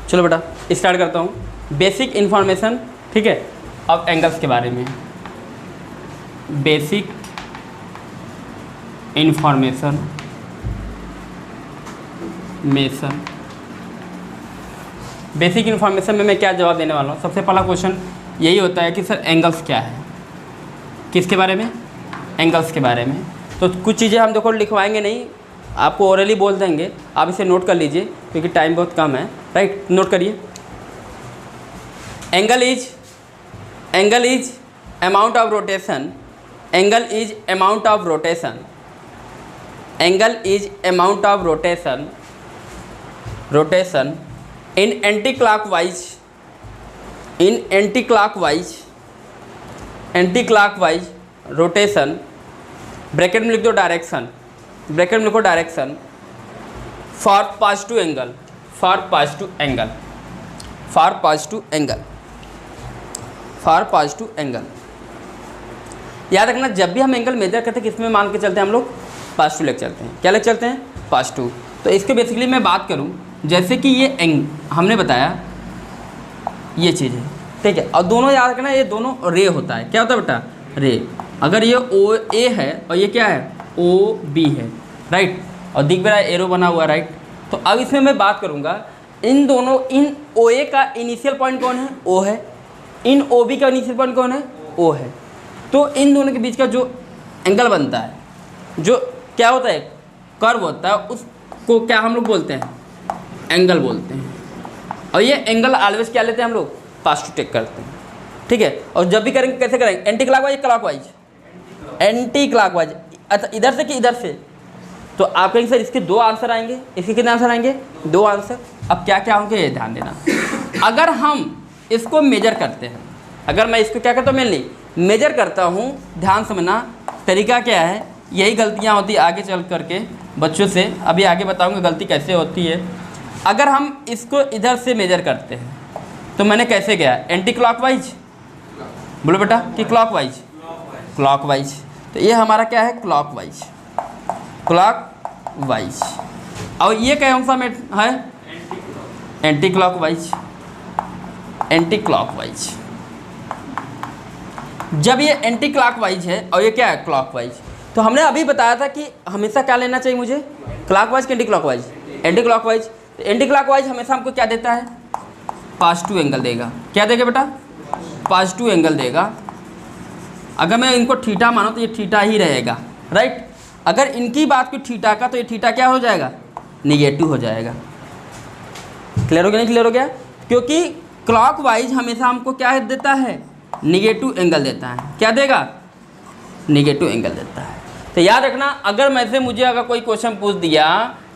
चलो बेटा स्टार्ट करता हूँ। बेसिक इन्फॉर्मेशन, ठीक है, अब एंगल्स के बारे में। बेसिक इन्फॉर्मेशन बेसिक इन्फॉर्मेशन में मैं क्या जवाब देने वाला हूँ। सबसे पहला क्वेश्चन यही होता है कि सर एंगल्स क्या है। किसके बारे में? एंगल्स के बारे में। तो कुछ चीज़ें हम देखो लिखवाएंगे नहीं, आपको ओरली बोल देंगे, आप इसे नोट कर लीजिए क्योंकि टाइम बहुत कम है। राइट, नोट करिए। Angle is amount of rotation. Angle is amount of rotation. Angle is amount of rotation in anti-clockwise rotation, bracket में लिख दो डायरेक्शन, ब्रैकेट में लिखो direction for positive angle, for positive angle. याद रखना जब भी हम एंगल मेजर करते हैं किसमें मान के चलते हैं हम लोग? पॉजिटिव लेके चलते हैं। क्या लेके चलते हैं? पॉजिटिव। तो इसके बेसिकली मैं बात करूं, जैसे कि ये हमने बताया ये चीज़ है, ठीक है, और दोनों याद रखना ये दोनों रे होता है। क्या होता है बेटा? रे। अगर ये ओ ए है और ये क्या है? ओ बी है, राइट, और दिख भी रहा है एरो बना हुआ, राइट। तो अब इसमें मैं बात करूँगा इन दोनों, इन ओ ए का इनिशियल पॉइंट कौन है? ओ है। इन ओ बी का इनिशियल पॉइंट कौन है? ओ है। तो इन दोनों के बीच का जो एंगल बनता है, जो क्या होता है? कर्व होता है, उसको क्या हम लोग बोलते हैं? एंगल बोलते हैं। और ये एंगल ऑलवेज क्या लेते हैं हम लोग? पॉजिटिव टेक करते हैं, ठीक है। और जब भी करेंगे कैसे करेंगे? Anti clockwise, clockwise, anti clockwise. अच्छा, इधर से कि इधर से? तो आप कहेंगे सर इसके दो आंसर आएंगे, इसके कितने आंसर आएंगे? दो आंसर। अब क्या क्या होंगे ये ध्यान देना। अगर हम इसको मेजर करते हैं, अगर मैं इसको क्या करता हूँ? मेनली मेजर करता हूँ, ध्यान समझना तरीका क्या है। यही गलतियाँ होती आगे चल करके बच्चों से, अभी आगे बताऊँगा गलती कैसे होती है। अगर हम इसको इधर से मेजर करते हैं तो मैंने कैसे गया? एंटी क्लॉकवाइज, बोलो बेटा, कि क्लॉकवाइज? क्लॉकवाइज। तो ये हमारा क्या है? Clockwise, clockwise. और ये कौन सा में है? Anti clockwise, anti clockwise. जब ये एंटी क्लॉकवाइज है और ये क्या है? क्लॉकवाइज। तो हमने अभी बताया था कि हमेशा क्या लेना चाहिए मुझे? क्लॉकवाइज कि anti clockwise? Anti clockwise. Anti clockwise हमेशा हमको क्या देता है? पॉजिटिव एंगल देगा। क्या देगा बेटा? पॉजिटिव एंगल देगा। अगर मैं इनको थीटा मानो तो ये थीटा ही रहेगा, राइट। अगर इनकी बात की थीटा का, तो ये थीटा क्या हो जाएगा? निगेटिव हो जाएगा। क्लियर हो गया? नहीं क्लियर हो गया? क्योंकि क्लॉकवाइज हमेशा हमको क्या देता है? निगेटिव एंगल देता है। क्या देगा? निगेटिव एंगल देता है। तो याद रखना, अगर मैं से मुझे अगर कोई क्वेश्चन पूछ दिया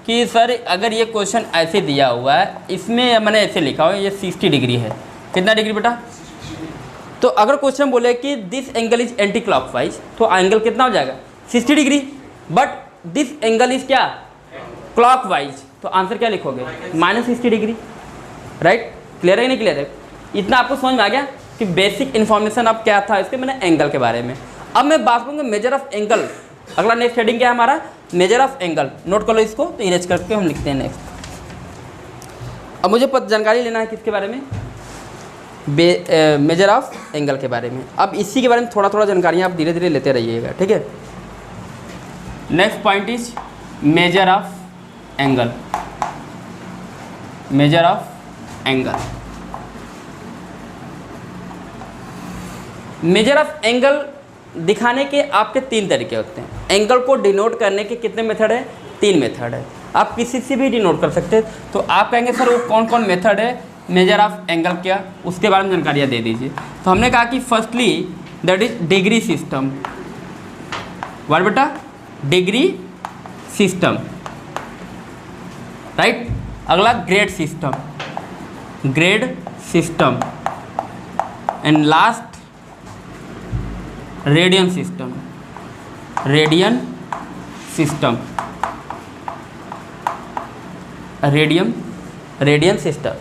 कि सर अगर ये क्वेश्चन ऐसे दिया हुआ है, इसमें मैंने ऐसे लिखा हुआ है ये 60 डिग्री है। कितना डिग्री बेटा? तो अगर क्वेश्चन बोले कि this angle is anti clockwise, तो एंगल कितना हो जाएगा? 60 degree. But this angle is क्या? क्लॉकवाइज। तो आंसर क्या लिखोगे? -60 डिग्री, राइट। क्लियर है कि नहीं क्लियर है? इतना आपको समझ में आ गया कि बेसिक इन्फॉर्मेशन अब क्या था इसके, मैंने एंगल के बारे में। अब मैं बात करूँगा मेजर ऑफ एंगल। अगला नेक्स्ट हेडिंग क्या है हमारा? Measure of angle. नोट कर लो इसको, तो इरेज करके हम लिखते हैं नेक्स्ट। अब मुझे जानकारी लेना है किसके बारे में? मेजर ऑफ एंगल के बारे में। अब इसी के बारे में थोड़ा थोड़ा जानकारियाँ आप धीरे धीरे लेते रहिएगा, ठीक है। Next point is measure of angle. Measure of angle. Measure of angle दिखाने के आपके 3 तरीके होते हैं। एंगल को डिनोट करने के कितने मेथड है? 3 मेथड है। आप किसी से भी डिनोट कर सकते हैं। तो आप कहेंगे सर वो कौन कौन मेथड है मेजर ऑफ एंगल, क्या उसके बारे में जानकारियाँ दे दीजिए। तो हमने कहा कि firstly that is degree system. Word बेटा? Degree system, right. अगला grade system, grade system. And last radian system, radian system, radian system,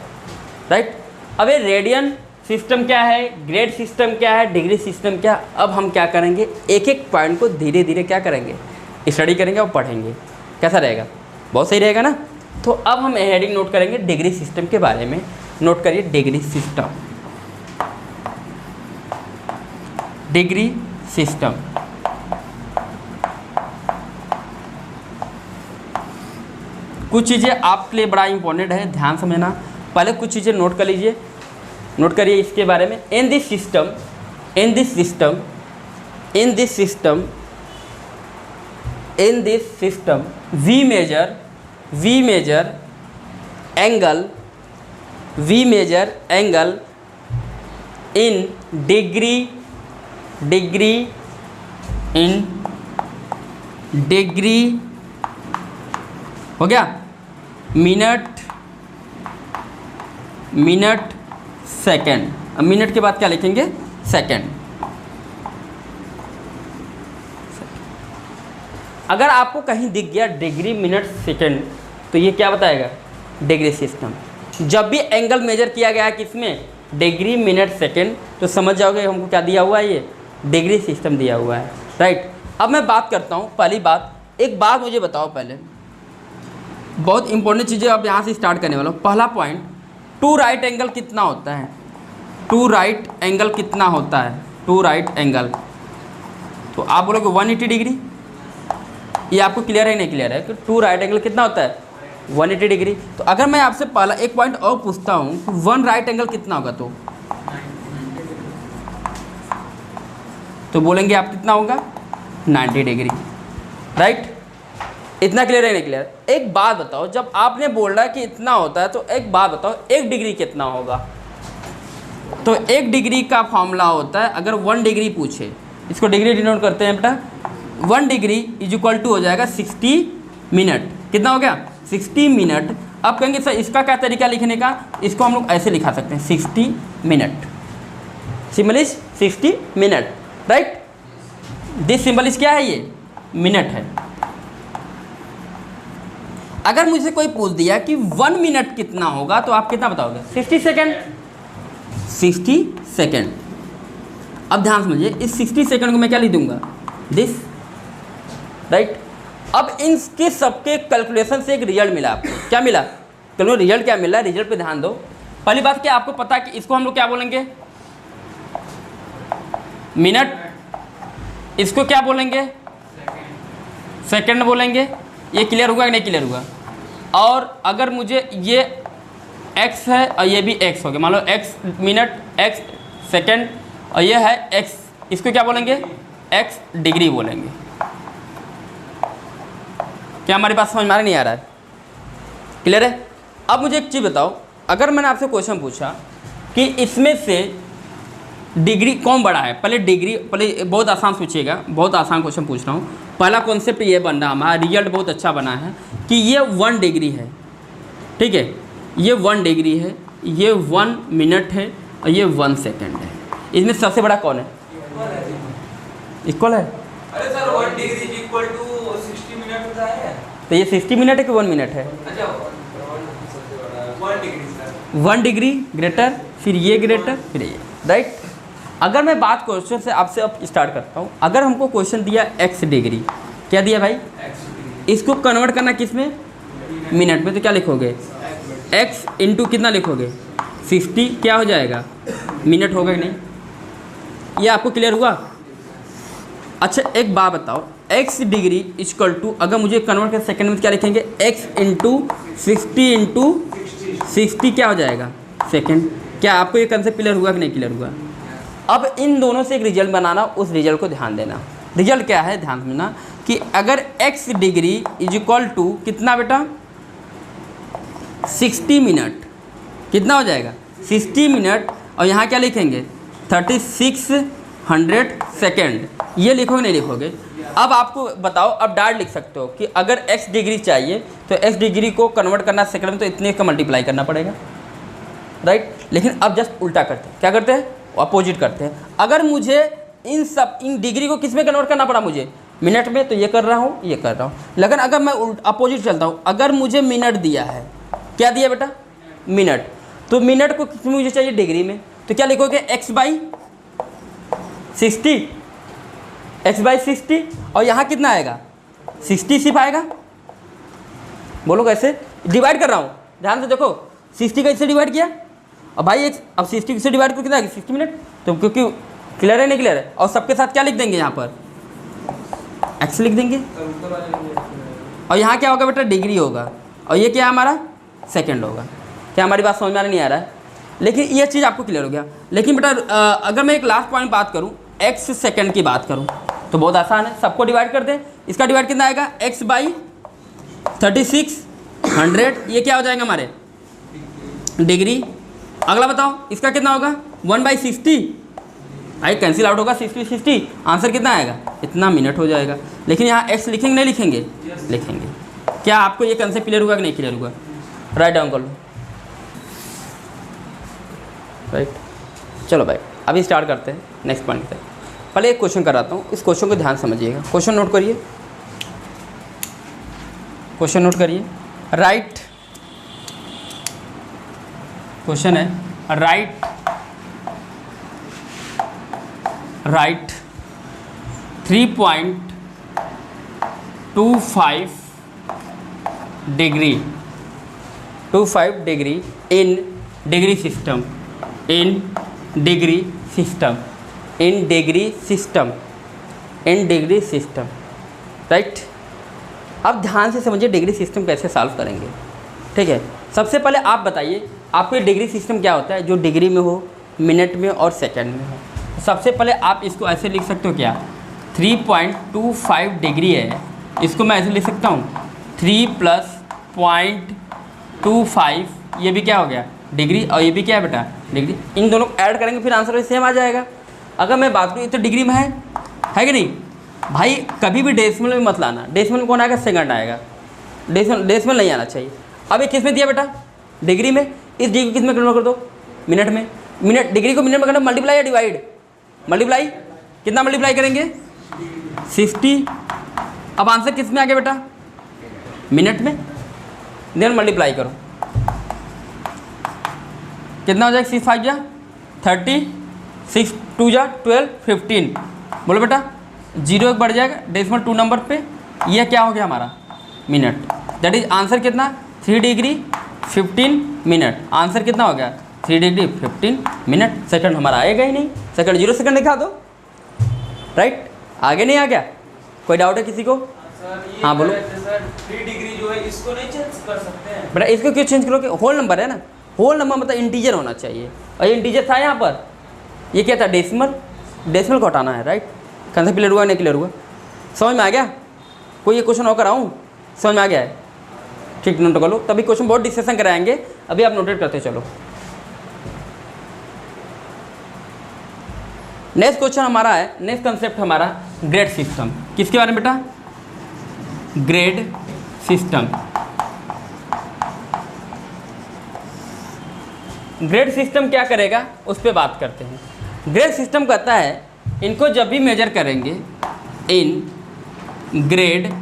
right. अब ये रेडियन सिस्टम क्या है, ग्रेड सिस्टम क्या है, डिग्री सिस्टम क्या? अब हम क्या करेंगे, एक एक पॉइंट को धीरे धीरे क्या करेंगे, स्टडी करेंगे और पढ़ेंगे। कैसा रहेगा? बहुत सही रहेगा ना। तो अब हम हेडिंग नोट करेंगे डिग्री सिस्टम के बारे में। नोट करिए डिग्री सिस्टम, डिग्री सिस्टम। कुछ चीज़ें आपके लिए बड़ा इंपॉर्टेंट है, ध्यान समझना। पहले कुछ चीज़ें नोट कर लीजिए, नोट करिए इसके बारे में। In this system, in this system, in this system, in this system we measure angle, we measure angle in degree, degree in degree, हो गया, मिनट, मिनट सेकंड। अब मिनट के बाद क्या लिखेंगे, सेकंड। अगर आपको कहीं दिख गया डिग्री मिनट सेकंड तो ये क्या बताएगा, डिग्री सिस्टम। जब भी एंगल मेजर किया गया है किसमें, डिग्री मिनट सेकंड, तो समझ जाओगे हमको क्या दिया हुआ है, ये डिग्री सिस्टम दिया हुआ है, राइट। अब मैं बात करता हूँ, पहली बात, एक बात मुझे बताओ पहले, बहुत इंपॉर्टेंट चीज़ें अब यहाँ से स्टार्ट करने वाला हूँ। पहला पॉइंट, टू राइट एंगल कितना होता है, टू राइट एंगल कितना होता है, टू राइट एंगल, तो आप बोलोगे 180 डिग्री। ये आपको क्लियर है नहीं क्लियर है कि टू राइट एंगल कितना होता है, 180 डिग्री। तो अगर मैं आपसे पहला एक पॉइंट और पूछता हूँ कि वन राइट एंगल कितना होगा, तो बोलेंगे आप कितना होगा, 90 डिग्री, राइट। इतना क्लियर है नहीं क्लियर। एक बात बताओ, जब आपने बोल रहा है कि इतना होता है, तो एक बात बताओ, एक डिग्री कितना होगा। तो एक डिग्री का फॉर्मूला होता है, अगर 1 डिग्री पूछे, इसको डिग्री डिनोट करते हैं बेटा, 1 डिग्री इज इक्वल टू हो जाएगा 60 मिनट। कितना हो गया, 60 मिनट। अब कहेंगे सर इसका क्या तरीका लिखने का, इसको हम लोग ऐसे लिखा सकते हैं, 60 minute, symbol is 60 minute, right. This symbol is क्या है, ये मिनट है। अगर मुझे कोई पूछ दिया कि 1 मिनट कितना होगा, तो आप कितना बताओगे, 60 सेकेंड, 60 सेकेंड। अब ध्यान समझिए, इस 60 सेकेंड को मैं क्या लिख दूंगा, दिस, राइट। अब इनके सबके कैलकुलेशन से एक रिजल्ट मिला आपको, क्या मिला, चलो रिजल्ट क्या मिला, रिजल्ट पे ध्यान दो। पहली बात क्या आपको पता है कि इसको हम लोग क्या बोलेंगे, मिनट, इसको क्या बोलेंगे, सेकंड बोलेंगे। ये क्लियर हुआ कि नहीं क्लियर हुआ। और अगर मुझे ये x है और ये भी x हो गया, मान लो x मिनट, x सेकंड, और ये है x, इसको क्या बोलेंगे, x डिग्री बोलेंगे। क्या हमारे पास समझ में नहीं आ रहा है, क्लियर है। अब मुझे एक चीज़ बताओ, अगर मैंने आपसे क्वेश्चन पूछा कि इसमें से डिग्री कौन बड़ा है, पहले डिग्री, पहले बहुत आसान पूछिएगा, बहुत आसान क्वेश्चन पूछ रहा हूँ। पहला कॉन्सेप्ट ये बन रहा, हमारा रिजल्ट बहुत अच्छा बना है कि ये 1 डिग्री है, ठीक है, ये 1 डिग्री है, ये 1 मिनट है और ये 1 सेकंड है। इसमें सबसे बड़ा कौन है, इक्वल है। अरे sir 1 degree equal to 60 minute होता है, तो ये 60 मिनट है कि 1 मिनट है, अच्छा 1 डिग्री सर, 1 डिग्री ग्रेटर, फिर ये ग्रेटर, फिर ये, राइट। अगर मैं बात क्वेश्चन से आपसे अब स्टार्ट करता हूँ, अगर हमको क्वेश्चन दिया x डिग्री, क्या दिया भाई, इसको कन्वर्ट करना किस में, मिनट में, तो क्या लिखोगे, x इंटू कितना लिखोगे, 60, क्या हो जाएगा, मिनट होगा कि नहीं, ये आपको क्लियर हुआ। अच्छा एक बात बताओ, x डिग्री इक्वल टू, अगर मुझे कन्वर्ट कर सेकंड में क्या लिखेंगे, x इंटू 60 इंटू 60 क्या हो जाएगा, सेकंड। क्या आपको ये कंसेप्ट क्लियर हुआ कि नहीं क्लियर हुआ। अब इन दोनों से एक रिजल्ट बनाना, उस रिजल्ट को ध्यान देना। रिजल्ट क्या है, ध्यान देना कि अगर x degree is equal to कितना बेटा, 60 मिनट, कितना हो जाएगा, 60 मिनट, और यहाँ क्या लिखेंगे, 3600 सेकेंड, ये लिखोगे नहीं लिखोगे। अब आपको बताओ, अब डायरेक्ट लिख सकते हो कि अगर x डिग्री चाहिए तो x डिग्री को कन्वर्ट करना सेकंड में, तो इतने का मल्टीप्लाई करना पड़ेगा, राइट। लेकिन अब जस्ट उल्टा करते हैं, क्या करते हैं, अपोजिट करते हैं। अगर मुझे इन डिग्री को किस में कन्वर्ट करना पड़ा, मुझे मिनट में, तो ये कर रहा हूँ, ये कर रहा हूँ। लेकिन अगर मैं अपोजिट चलता हूँ, अगर मुझे मिनट दिया है, क्या दिया बेटा, मिनट, तो मिनट को किस में मुझे चाहिए, डिग्री में, तो क्या लिखोगे, x बाई 60, x बाई 60, और यहाँ कितना आएगा, 60 सिर्फ आएगा। बोलो कैसे, डिवाइड कर रहा हूँ, ध्यान से देखो, 60 कैसे डिवाइड किया, अब भाई अब 60 से डिवाइड करके कितना है 60 मिनट, तो क्योंकि क्लियर है नहीं क्लियर है, और सबके साथ क्या लिख देंगे यहाँ पर एक्स लिख देंगे, और यहाँ क्या होगा बेटा डिग्री होगा, और ये क्या है हमारा सेकंड होगा। क्या हमारी बात समझ में नहीं आ रहा है? लेकिन ये चीज़ आपको क्लियर हो गया। लेकिन बेटा अगर मैं एक लास्ट पॉइंट बात करूँ, एक्स सेकंड की बात करूँ, तो बहुत आसान है, सबको डिवाइड कर दें। इसका डिवाइड कितना आएगा x बाई 3600, ये क्या हो जाएगा हमारे डिग्री। अगला बताओ इसका कितना होगा 1/60, आई कैंसिल आउट होगा 60, आंसर कितना आएगा इतना मिनट हो जाएगा। लेकिन यहाँ x लिखेंगे नहीं लिखेंगे? लिखेंगे। क्या आपको ये कंसेप्ट क्लियर हुआ कि नहीं क्लियर हुआ? राइट डाउन कर लो। राइट, चलो भाई अभी स्टार्ट करते हैं नेक्स्ट पॉइंट पे। पहले एक क्वेश्चन कराता हूँ, इस क्वेश्चन को ध्यान समझिएगा। क्वेश्चन नोट करिए, क्वेश्चन नोट करिए। राइट, क्वेश्चन है right 3.25 degree in degree system, in degree system. Right, अब ध्यान से समझिए डिग्री सिस्टम कैसे सॉल्व करेंगे। ठीक है, सबसे पहले आप बताइए आपको डिग्री सिस्टम क्या होता है जो डिग्री में हो, मिनट में और सेकंड में हो। सबसे पहले आप इसको ऐसे लिख सकते हो, क्या 3.25 डिग्री है, इसको मैं ऐसे लिख सकता हूँ 3 + 0.25, ये भी क्या हो गया डिग्री, और ये भी क्या है बेटा डिग्री। इन दोनों को ऐड करेंगे फिर आंसर सेम आ जाएगा। अगर मैं बात करूँ तो डिग्री में है कि नहीं भाई, कभी भी डेसिमल में मत लाना। डेसिमल में कौन आएगा? सेकंड आएगा, डेसिमल नहीं आना चाहिए। अब ये किस में दिया बेटा? डिग्री में। इस डिग्री को किस में कन्वर्ट कर दो? मिनट में। मिनट, डिग्री को मिनट में करना, मल्टीप्लाई या डिवाइड? मल्टीप्लाई। कितना मल्टीप्लाई करेंगे? 60। अब आंसर किस में आ गया बेटा? मिनट में। देन मल्टीप्लाई करो, कितना हो जाएगा? 6 × 5 = 30, 6 × 2 = 12, 15। बोलो बेटा 0 एक बढ़ जाएगा डेसिमल 2 नंबर पे, यह क्या हो गया हमारा मिनट। दैट इज आंसर कितना? 3 डिग्री 15 मिनट। आंसर कितना हो गया? 3 डिग्री 15 मिनट। सेकंड हमारा आएगा ही नहीं, सेकंड 0 सेकंड दिखा दो। राइट, आगे नहीं आ गया? कोई डाउट है किसी को? हाँ बोलो। सर 3 डिग्री जो है इसको नहीं चेंज कर सकते हैं? बेटा इसको क्यों चेंज करोगे? होल नंबर है ना, होल नंबर मतलब इंटीजर होना चाहिए, और ये इंटीजर था यहाँ पर। ये क्या था? डेसिमल। डेसिमल को हटाना है। राइट, कंसेप्ट क्लियर हुआ नहीं क्लियर हुआ? समझ में आ गया? कोई ये क्वेश्चन और कराऊँ? समझ में आ गया है? ठीक, नोट कर लो। तभी क्वेश्चन बहुत डिस्कशन कराएंगे, अभी आप नोटेट करते चलो। नेक्स्ट क्वेश्चन हमारा है, नेक्स्ट कंसेप्ट हमारा ग्रेड सिस्टम। किसके बारे में बेटा? Grade system. ग्रेड सिस्टम क्या करेगा उस पर बात करते हैं। ग्रेड सिस्टम कहता है इनको जब भी मेजर करेंगे in grade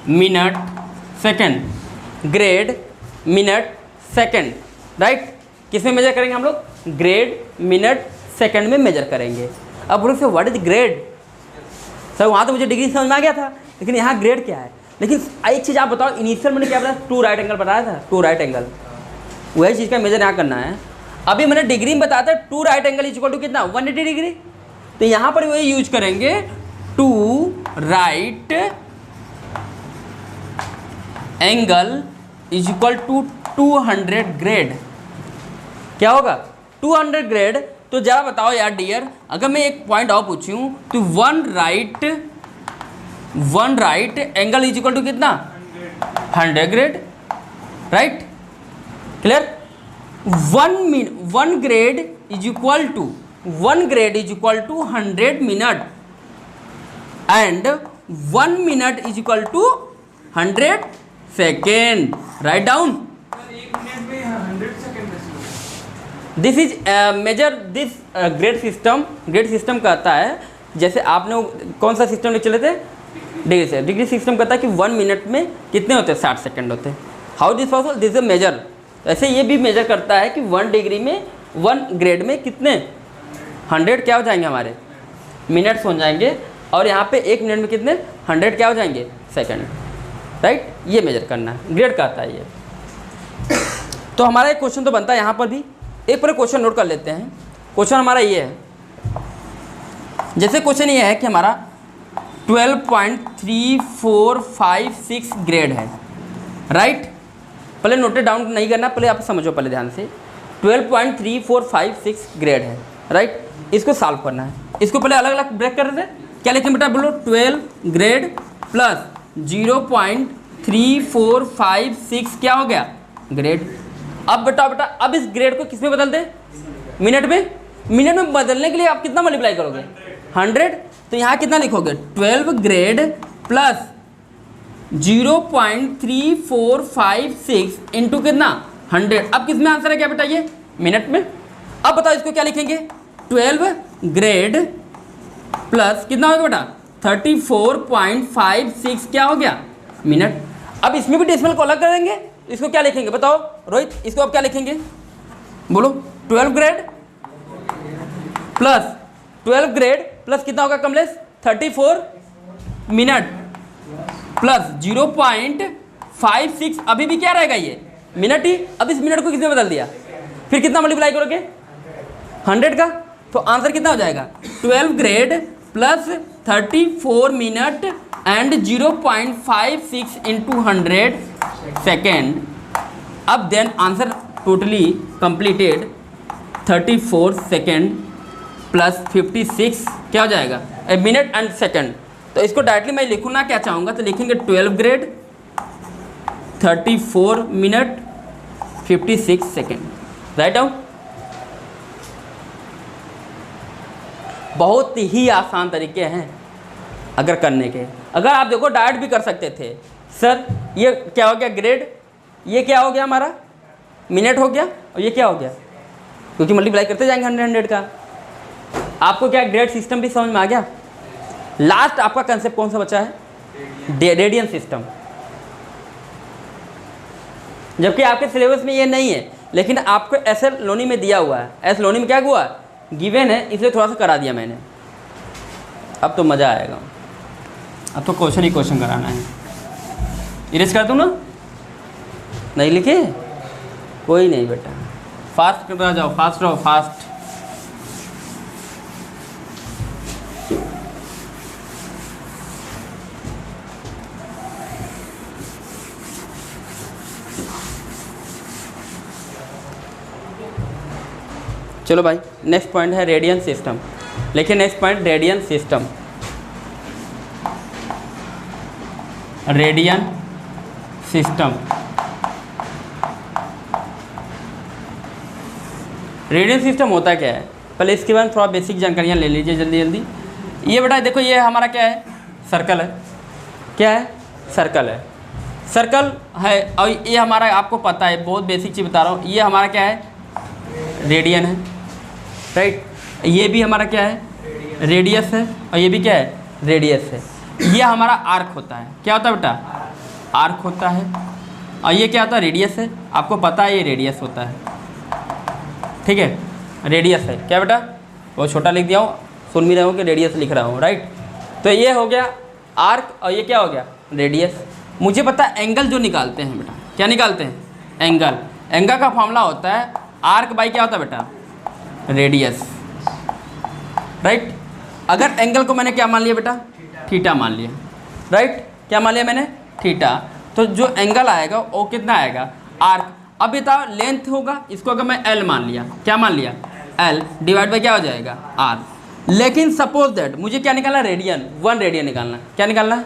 minute second, grade minute second. Right, किस में मेजर करेंगे हम लोग? ग्रेड मिनट सेकंड में मेजर करेंगे। अब बोलो sir what is grade? Sir वहाँ तो मुझे डिग्री समझ में आ गया था, लेकिन यहाँ ग्रेड क्या है? लेकिन एक चीज़ आप बताओ, इनिशियल मैंने क्या बताया? 2 राइट एंगल बताया था, 2 राइट एंगल, वही चीज़ का मेजर यहाँ करना है। अभी मैंने डिग्री में बताया था 2 राइट एंगल इक्वल टू कितना? 180 डिग्री। तो यहाँ पर वही यूज करेंगे 2 right angle is equal to 200 grade. क्या होगा? 200 ग्रेड। तो जरा बताओ यार डियर, अगर मैं एक पॉइंट और पूछूं तो 1 right angle is equal to कितना? 100 grade. Right, clear? 1 grade is equal to 100 minute, and 1 minute is equal to 100 second. Write down. एक मिनट में 100 second. This is measure this grade system. Grade system कहता है, जैसे आपने कौन सा system ले चले थे? डिग्री से। डिग्री सिस्टम कहता है कि 1 मिनट में कितने होते हैं? 60 सेकंड होते हैं। How this possible? This is measure. ऐसे ये भी मेजर करता है कि 1 डिग्री में 1 ग्रेड में कितने 100 क्या हो जाएंगे हमारे मिनट्स हो जाएंगे, और यहाँ पे 1 मिनट में कितने 100 क्या हो जाएंगे सेकंड। राइट, ये मेजर करना है, ग्रेड कहता है ये। तो हमारा एक क्वेश्चन तो बनता है यहाँ पर भी एक पूरा क्वेश्चन नोट कर लेते हैं। क्वेश्चन हमारा ये है, जैसे क्वेश्चन ये है कि हमारा 12.3456 ग्रेड है, राइट। पहले नोट डाउन नहीं करना, पहले आप समझो पहले ध्यान से। 12.3456 ग्रेड है, राइट। इसको सॉल्व करना है। इसको पहले अलग अलग ब्रेक कर देते। क्या लिखें बेटा, बोलो 12 ग्रेड प्लस 0.3456 क्या हो गया, ग्रेड। अब बेटा अब इस ग्रेड को किस में बदल दें, मिनट में। मिनट में बदलने के लिए आप कितना मल्टीप्लाई करोगे, 100। तो यहाँ कितना लिखोगे, 12 ग्रेड प्लस 0.3456 इंटू कितना, 100। अब किस में आंसर है क्या बेटा, ये मिनट में। अब बताओ इसको क्या लिखेंगे, 12 ग्रेड प्लस कितना हो गया बेटा, 34.56 क्या हो गया, मिनट। अब इसमें भी डेसिमल को अलग करेंगे, इसको क्या लिखेंगे बताओ रोहित, इसको अब क्या लिखेंगे, बोलो 12 ग्रेड प्लस कितना होगा कमलेश, 34 मिनट प्लस 0.56, अभी भी क्या रहेगा ये मिनट ही। अब इस मिनट को किसमें बदल दिया, फिर कितना मल्टीप्लाई करोगे, 100 का। तो आंसर कितना हो जाएगा, 12 grade plus 34 minute and 0.56 into 100 second. अब then answer totally completed 34 second plus 56 क्या हो जाएगा, मिनट एंड सेकेंड। तो इसको डायरेक्टली मैं लिखूँ क्या चाहूँगा, तो लिखेंगे 12 grade 34 minute 56 second, right out. बहुत ही आसान तरीके हैं अगर करने के। अगर आप देखो डायरेक्ट भी कर सकते थे, सर ये क्या हो गया ग्रेड, ये क्या हो गया हमारा मिनट हो गया, और ये क्या हो गया, क्योंकि मल्टीप्लाई करते जाएंगे 100 का। आपको क्या ग्रेड सिस्टम भी समझ में आ गया। लास्ट आपका कंसेप्ट कौन सा बचा है, रेडियन सिस्टम। जबकि आपके सिलेबस में ये नहीं है, लेकिन आपको एस एल लोनी में दिया हुआ है। एस लोनी में क्या हुआ, गिवन है, इसलिए थोड़ा सा करा दिया मैंने। अब तो मज़ा आएगा, अब तो क्वेश्चन ही क्वेश्चन कराना है। इरेज कर दूँ ना, नहीं लिखे, कोई नहीं बेटा, फास्ट कर जाओ, फास्ट रहो, फास्ट। चलो भाई, नेक्स्ट पॉइंट है रेडियन सिस्टम। लिखिए next point, radian system. Radian system, radian system होता क्या है, पहले इसके बारे में थोड़ा बेसिक जानकारियाँ ले लीजिए जल्दी जल्दी। ये बेटा देखो, ये हमारा क्या है, सर्कल है। क्या है, सर्कल है, सर्कल है। और ये हमारा आपको पता है, बहुत बेसिक चीज़ बता रहा हूँ, ये हमारा क्या है, रेडियन है, राइट। ये भी हमारा क्या है, रेडियस है, और ये भी क्या है, रेडियस है। ये हमारा आर्क होता है, क्या होता है बेटा, आर्क होता है। और ये क्या होता है, रेडियस है, आपको पता है ये रेडियस होता है, ठीक है, रेडियस है। क्या बेटा, वो छोटा लिख दिया हूँ, सुन भी रहे हो कि रेडियस लिख रहा हूँ, राइट। तो ये हो गया आर्क, और ये क्या हो गया, रेडियस। मुझे पता है एंगल जो निकालते हैं बेटा, क्या निकालते हैं, एंगल। एंगल का फॉर्मूला होता है आर्क बाई क्या होता है बेटा, रेडियस, राइट। अगर एंगल को मैंने क्या मान लिया बेटा, थीटा मान लिया, राइट। क्या मान लिया मैंने, थीटा। तो जो एंगल आएगा वो कितना आएगा, आर्क। अब बताओ लेंथ होगा, इसको अगर मैं एल मान लिया, क्या मान लिया, एल डिवाइड बाई क्या हो जाएगा, आर। लेकिन सपोज दैट मुझे क्या निकालना, रेडियन, 1 रेडियन निकालना। क्या निकालना,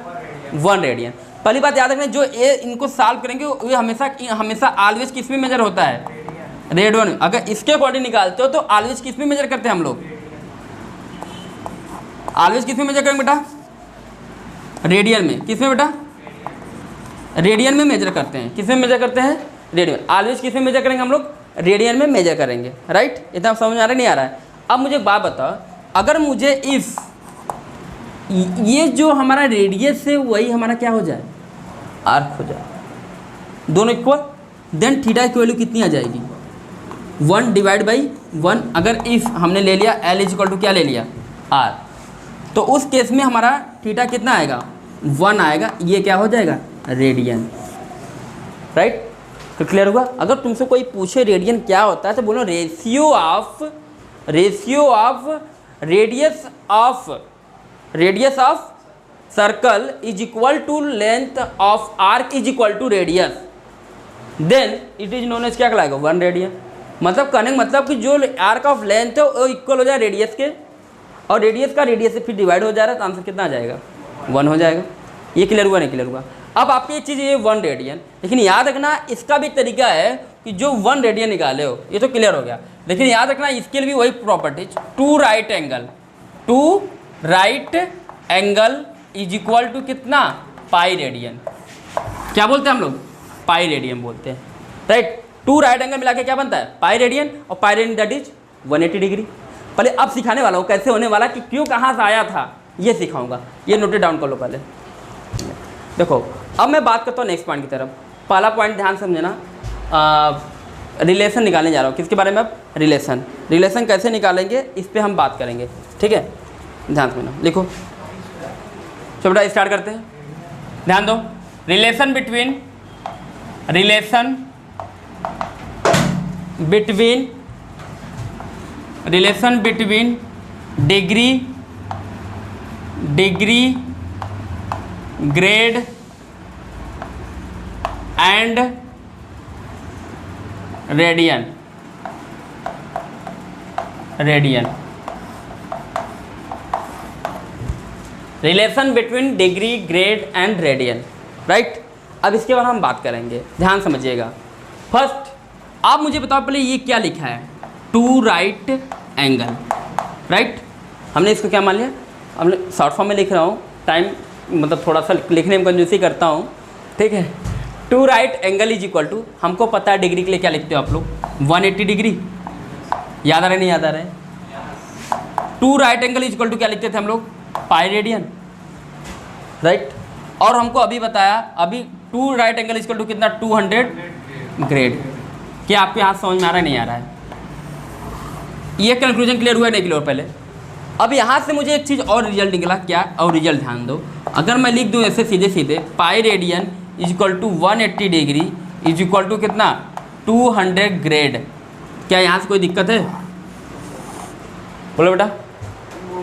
1 रेडियन। पहली बात याद रखना, जो ये इनको सॉल्व करेंगे वो हमेशा ऑलवेज किस में मेजर होता है, रेडियन। अगर इसके अकॉर्डिंग निकालते हो तो ऑलवेज किस में मेजर करते हैं हम लोग, ऑलवेज किस में मेजर करेंगे बेटा, रेडियन में। किस में बेटा, रेडियन में मेजर करते हैं। किस में मेजर करते हैं, रेडियन। ऑलवेज किस में मेजर करेंगे हम लोग, रेडियन में मेजर करेंगे, राइट। इतना समझ आ रहा है, नहीं आ रहा है। अब मुझे एक बात बताओ, अगर मुझे इस ये जो हमारा रेडियस है वही हमारा क्या हो जाए, आर्क हो जाए, दोनों इक्वल, देन थीटा की वैल्यू कितनी आ जाएगी, 1 डिवाइड बाई 1। अगर इफ हमने ले लिया एल इज इक्वल टू क्या ले लिया, आर, तो उस केस में हमारा थीटा कितना आएगा, 1 आएगा। ये क्या हो जाएगा, रेडियन, राइट। तो क्लियर हुआ। अगर तुमसे कोई पूछे रेडियन क्या होता है तो बोलो ratio of radius of circle is equal to length of arc is equal to radius, then it is known as क्या कहलाएगा 1 रेडियन। मतलब कहने का मतलब कि जो आर्क ऑफ लेंथ है वो इक्वल हो जाए रेडियस के, और रेडियस का रेडियस से फिर डिवाइड हो जा रहा है तो आंसर कितना आ जाएगा 1 हो जाएगा। ये क्लियर हुआ नहीं क्लियर हुआ। अब आपकी ये चीज़ ये 1 रेडियन, लेकिन याद रखना इसका भी तरीका है कि जो 1 रेडियन निकाले हो, ये तो क्लियर हो गया, लेकिन याद रखना इसके लिए भी वही properties, two right angle is equal to कितना पाई रेडियन। क्या बोलते हैं हम लोग पाई रेडियन बोलते हैं, राइट। टू राइट एंगल मिला के क्या बनता है पाई रेडियन, और pi radian that is 180 degree. पहले अब सिखाने वाला हूँ कैसे होने वाला, कि क्यों कहाँ से आया था ये सिखाऊंगा, ये नोटेड डाउन कर लो पहले। देखो अब मैं बात करता हूँ नेक्स्ट पॉइंट की तरफ। पहला पॉइंट ध्यान समझना, रिलेशन निकालने जा रहा हूँ। किसके बारे में? अब रिलेशन कैसे निकालेंगे इस पर हम बात करेंगे, ठीक है। ध्यान समझना, लिखो। चलो बेटा स्टार्ट करते हैं, ध्यान दो। Relation between degree grade and radian relation between degree grade and radian, right. अब इसके बाद हम बात करेंगे, ध्यान समझिएगा। फर्स्ट आप मुझे बताओ पहले ये क्या लिखा है, टू राइट एंगल, राइट। हमने इसको क्या मान लिया, हमने शॉर्ट फॉर्म में लिख रहा हूँ, टाइम मतलब थोड़ा सा लिखने में कंजूसी करता हूँ, ठीक है। Two right angle is equal to, हमको पता है डिग्री के लिए क्या लिखते हो आप लोग 180 डिग्री, याद आ रहा है नहीं याद आ रहा है। Two right angle is equal to क्या लिखते थे हम लोग पाई रेडियन, राइट। और हमको अभी बताया, अभी two right angle is equal to कितना 200 ग्रेड। क्या आपके हाथ समझ में आ रहा है नहीं आ रहा है? ये कंक्लूजन क्लियर हुआ नहीं क्लियर? पहले अब यहाँ से मुझे एक चीज़ और रिजल्ट निकला, क्या? और रिजल्ट ध्यान दो, अगर मैं लिख दूँ ऐसे सीधे सीधे pi radian is equal to 180 degree is equal to कितना 200 ग्रेड, क्या यहाँ से कोई दिक्कत है? बोलो बेटा।